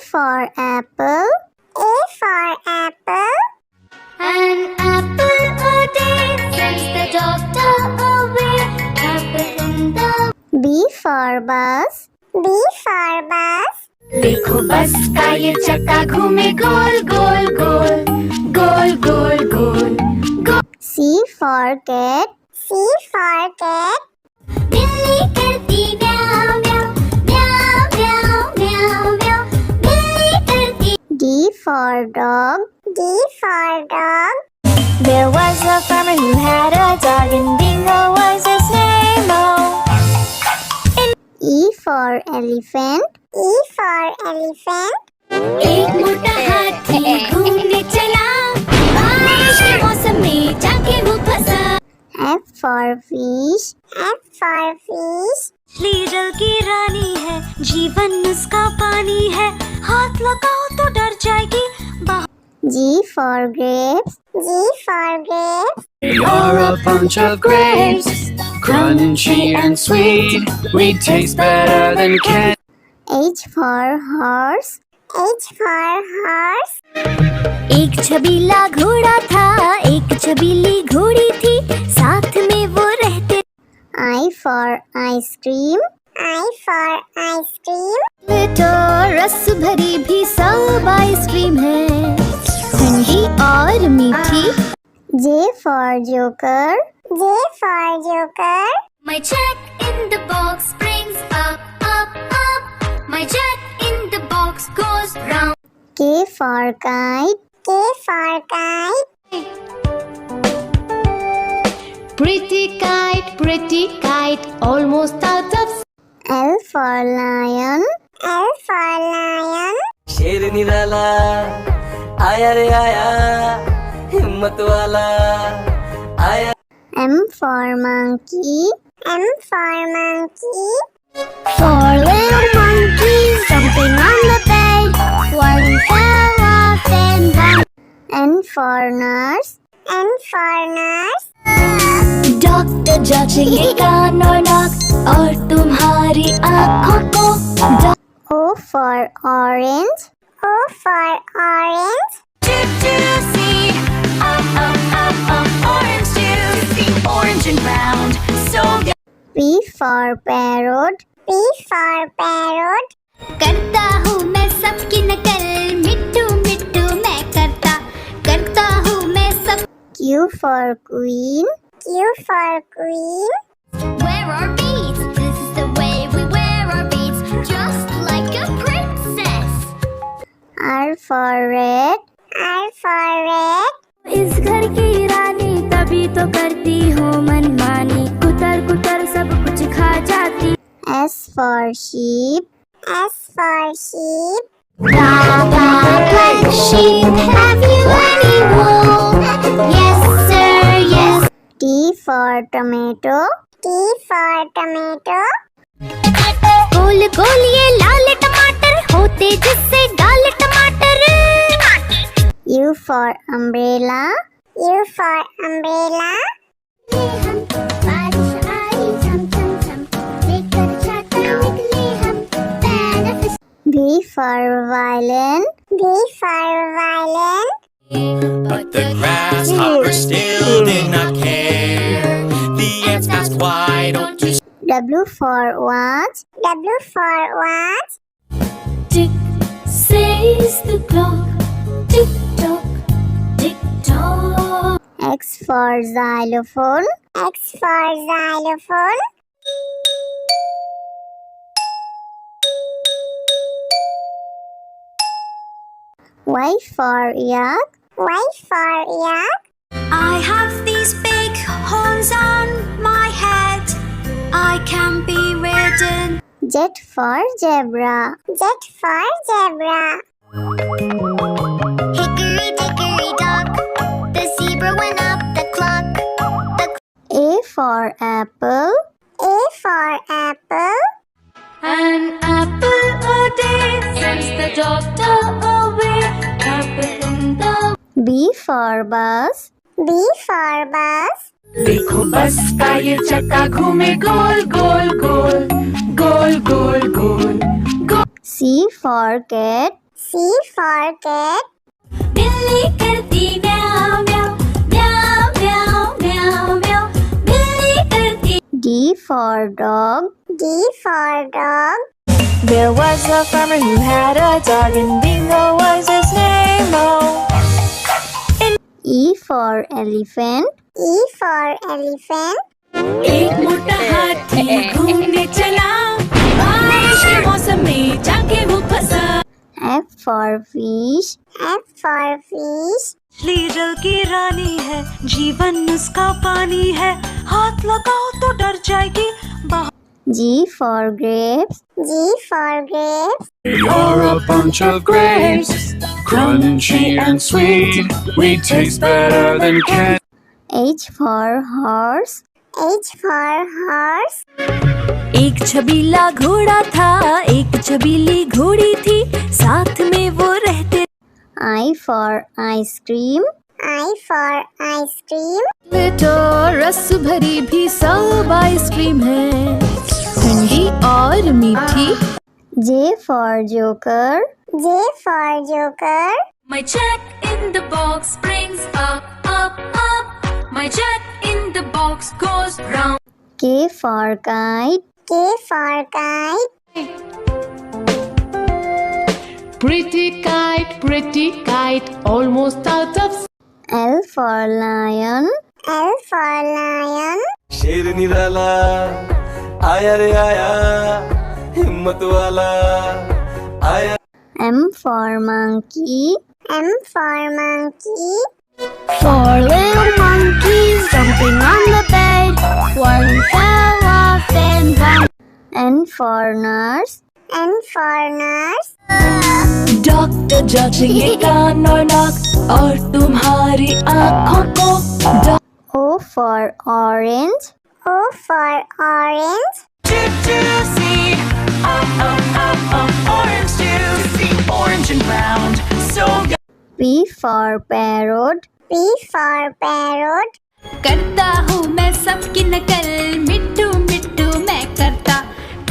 for apple. A for apple. An apple a day sends the doctor away. Apple in the B for bus. B for bus. देखो बस का ये चक्का घूमे गोल गोल गोल गोल गोल गोल गोल। C for cat. C for cat. बिल्ली करती म्याऊं म्याऊं म्याऊं म्याऊं म्याऊं म्याऊं। बिल्ली करती। D for dog. D for dog. There was a farmer who had a dog and Bingo was his name. E for elephant. E for elephant. एक मोटा हाथी घूमने चला, बारिश के मौसम में जाके वो फंसा। F for fish. F for fish. मछली जल की रानी है, जीवन उसका पानी है, हाथ लगाओ तो डर जाएगी। G for grapes. G for grapes. You're a bunch of grapes, crunchy and sweet. We taste better than candy. H for horse. H for horse. एक छबीला घोड़ा था, एक छबीली घोड़ी थी, साथ में वो रहते। I for ice cream. I for ice cream. तो रस भरी भी सब आइसक्रीम है, ठंडी और मीठी। J for joker. J for joker. My check in the box brings up up up. My check in the box goes round. K for kite. K for kite. Pretty kite, almost out of. L for lion. L for lion. शेर निराला आया रे आया, हिम्मत वाला आया। M for monkey. M for monkey. Four little monkeys jumping on the bed. One fell off and one. N for nurse. N for nurse. Doctor जांचेंगे कान और नाक और तुम्हारी आँखों को। O for orange. O for orange. Juicy, orange juicy, orange and round, so good. P for parrot. P for parrot. करता हूँ मैं सबकी नकल, मिट्टू मिट्टू मैं करता हूँ मैं सब। Q for queen. Q for queen. Wear our beads, this is the way we wear our beads, just like a princess. R for red. R for red. इस घर की रानी तभी तो करती हो मनमानी, कुतर कुतर सब कुछ खा जाती। S for sheep. S for sheep. Black sheep, have you any wool? Yes sir, yes. T for tomato. T for tomato. गोल गोल ये लाल टमाटर होते जिससे गाल टमाटर। U for umbrella. U for umbrella. V for violin. V for violin. But the grasshopper still did not care. The ants asked, why don't you W for watch. W for watch. Tick says the clock, tick tock, tick tock. X for xylophone. X for xylophone. Y for yak. Y for yak. I have these big horns on my head, I can be ridden. Z for zebra. Z for zebra. Hickory dickory dock, the zebra went up the clock. A for apple. A for apple. An apple a day sends the doctor away. Apple in the. B for bus. B for bus. देखो बस का ये चक्का घूमे गोल गोल गोल गोल गोल गोल गोल। C for cat. C for cat. बिल्ली करती म्याऊ म्याऊ म्याऊ म्याऊ म्याऊ म्याऊ बिल्ली करती D for dog. D for dog. There was a farmer who had a dog, and Bingo was his name. Oh. E for elephant. E for elephant. एक मोटा हाथी घूमने चला बारिश के मौसम में जाके वो फंसा F for fish. F for fish. मछली जल की रानी है, जीवन उसका पानी है, हाथ लगाओ तो डर जाएगी बाहर। G for grapes. G for grapes. You're a bunch of grapes, crunchy and sweet. We taste better than candy. H for horse. H for horse. एक छबीला घोड़ा था एक छबीली घोड़ी थी साथ में वो रहते I for ice cream. I for ice cream. तो रस भरी भी सब आइसक्रीम है ठंडी और मीठी J for joker. J for joker. My jack in the box brings up up up My jack in the box goes round K for kite. K for kite. Pretty kite, almost out of L for lion. L for lion. शेर निराला आया रे आया हिम्मत वाला आया M for monkey. M for monkey. Four little monkeys jumping on the bed. One fell off and one. N for nurse. N for nurse. Doctor जांचेंगे कान और नाक और तुम्हारी आँखों को O for orange. O for orange. Juicy, orange juicy, orange and round, so good. P for parrot. P for parrot. करता हूँ मैं सबकी नकल मिट्टू मिट्टू मैं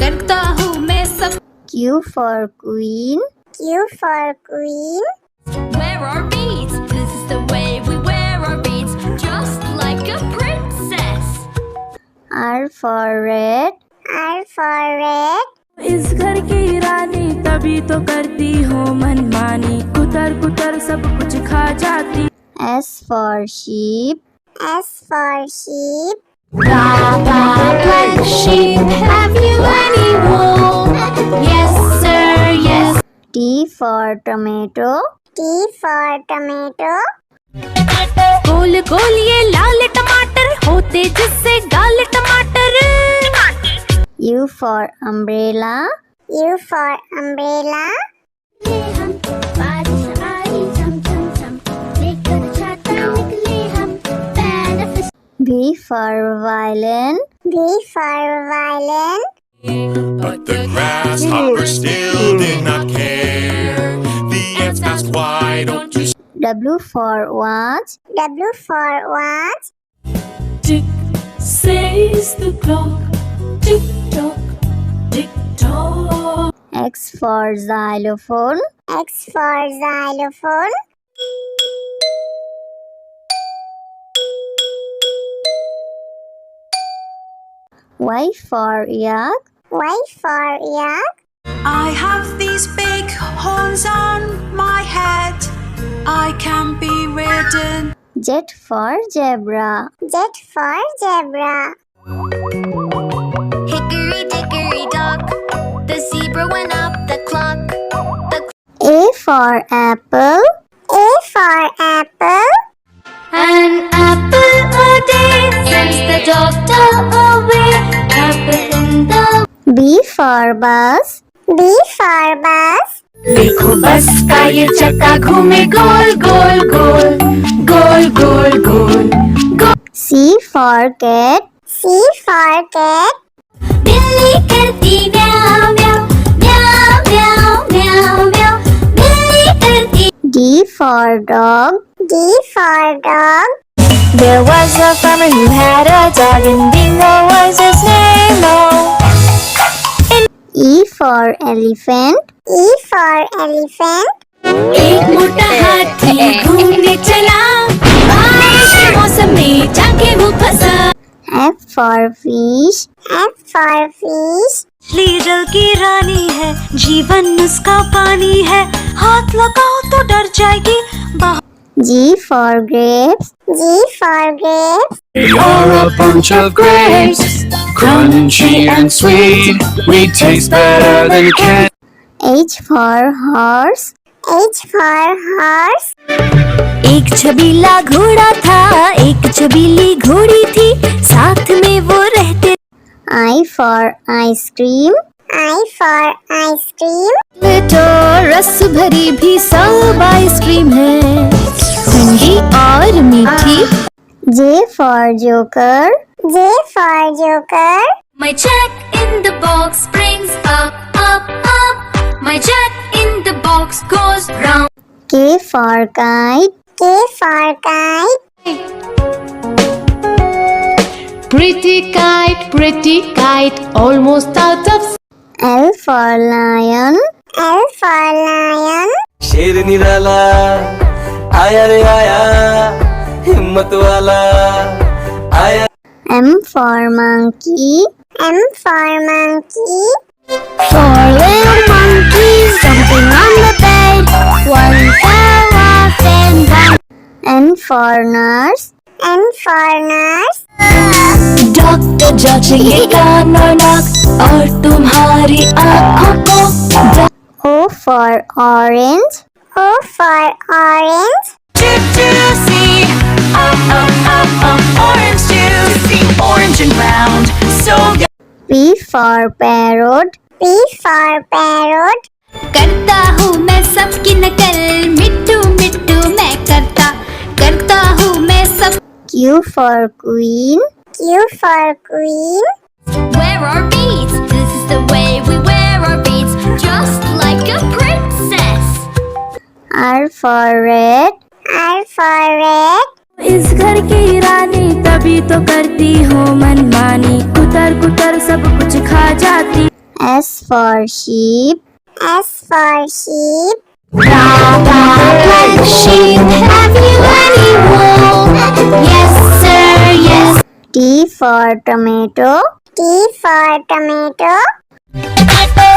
करता हूँ मैं सब Q for queen. Q for queen. Wear our beads, this is the way we wear our beads, just like a princess. R for red. R for red. इस घर की रानी तभी तो करती हो मनमानी कुतर कुतर सब कुछ खा जाती S for sheep. S for sheep. Black sheep, have you any wool? Yes sir, yes. T for tomato. T for tomato. गोल गोल ये लाल टमाटर होते जिससे गाल टमाटर U for umbrella. U for umbrella. V for violin. V for violin. But the grasshopper still did not care. The ants asked, why don't you W for watch. W for watch. Tick says the clock tick tock tick tock X for xylophone. X for xylophone. Y for yak. Y for yak. I have these big horns on my head, I can be ridden. Z for zebra. Z for zebra. Hickory dickory dock the zebra went up the clock A for apple. A for apple. An apple a day sends the doctor away apple in the B for bus. B for bus. देखो बस का ये चक्का घूमे गोल गोल गोल गोल गोल गोल गोल C for cat. C for cat. बिल्ली करती म्याऊ म्याऊ म्याऊ म्याऊ म्याऊ म्याऊ बिल्ली करती D for dog. D for dog. There was a farmer who had a dog, and Bingo was his name. Oh. E for elephant. E for elephant. एक मोटा हाथी घूमने चला, बारिश के मौसम में जाके वो फंसा। F for fish. F for fish. मछली जल की रानी है, जीवन उसका पानी है, हाथ लगाओ तो डर जाएगी। G for grapes. G for grapes. We are a bunch of grapes, crunchy and sweet. We taste better than candy. H for horse. H for horse. एक छबीला घोड़ा था, एक छबीली घोड़ी थी, साथ में वो रहते। I for ice cream. I for ice cream. तो रस भरी भी सब आइसक्रीम है, ठंडी और मीठी। J for joker. J for joker. My jack in the box brings up, up, up. My jack in the box goes round. K for kite. K for kite. Pretty kite, almost out of. L for lion. L for lion. शेर निराला आया रे आया, हिम्मत वाला आया। M for monkey. M for monkey. 4 little monkeys jumping on the bed. One fell off and bumped. N for nurse. N for nurse. Doctor जांचेंगे कान और नाक और तुम्हारी आँखों को। O for orange. O for orange. Juicy, orange juicy, orange and round, so good. P for parrot. P for parrot. करता हूँ मैं सबकी नकल, मिट्टू मिट्टू मैं करता हूँ मैं सब। Q for queen. Q for queen. Wear our beads, this is the way we wear our beads, just like a princess. R for red. R for red. इस घर की रानी तभी तो करती हूँ मनमानी, कुतर कुतर सब कुछ खा जाती। S for sheep. S for sheep. Black sheep, have you any wool? Yes sir, yes. T for tomato. T for tomato.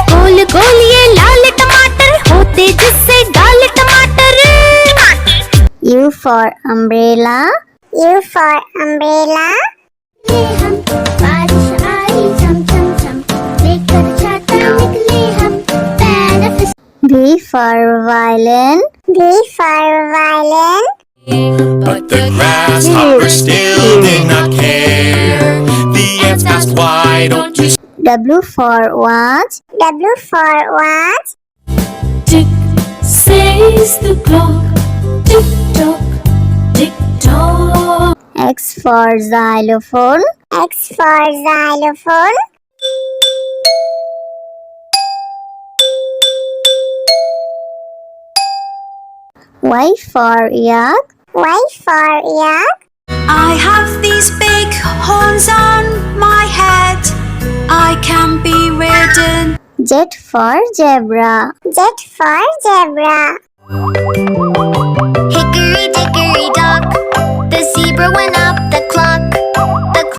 गोल गोल ये लाल टमाटर होते जिससे गाल टमाटर। U for umbrella. U for umbrella. हम बारिश आई चम चम चम, लेकर छाता निकले हम, पैर V for violin. V for violin. But the grasshopper still did not care. The ants asked, why don't you W for watch. W for watch. Tick says the clock, tick tock, tick tock. X for xylophone. X for xylophone. Y for yak. Y for yak. I have these big horns on my head, I can be ridden. Z for zebra. Z for zebra. Hickory dickory dock, the zebra went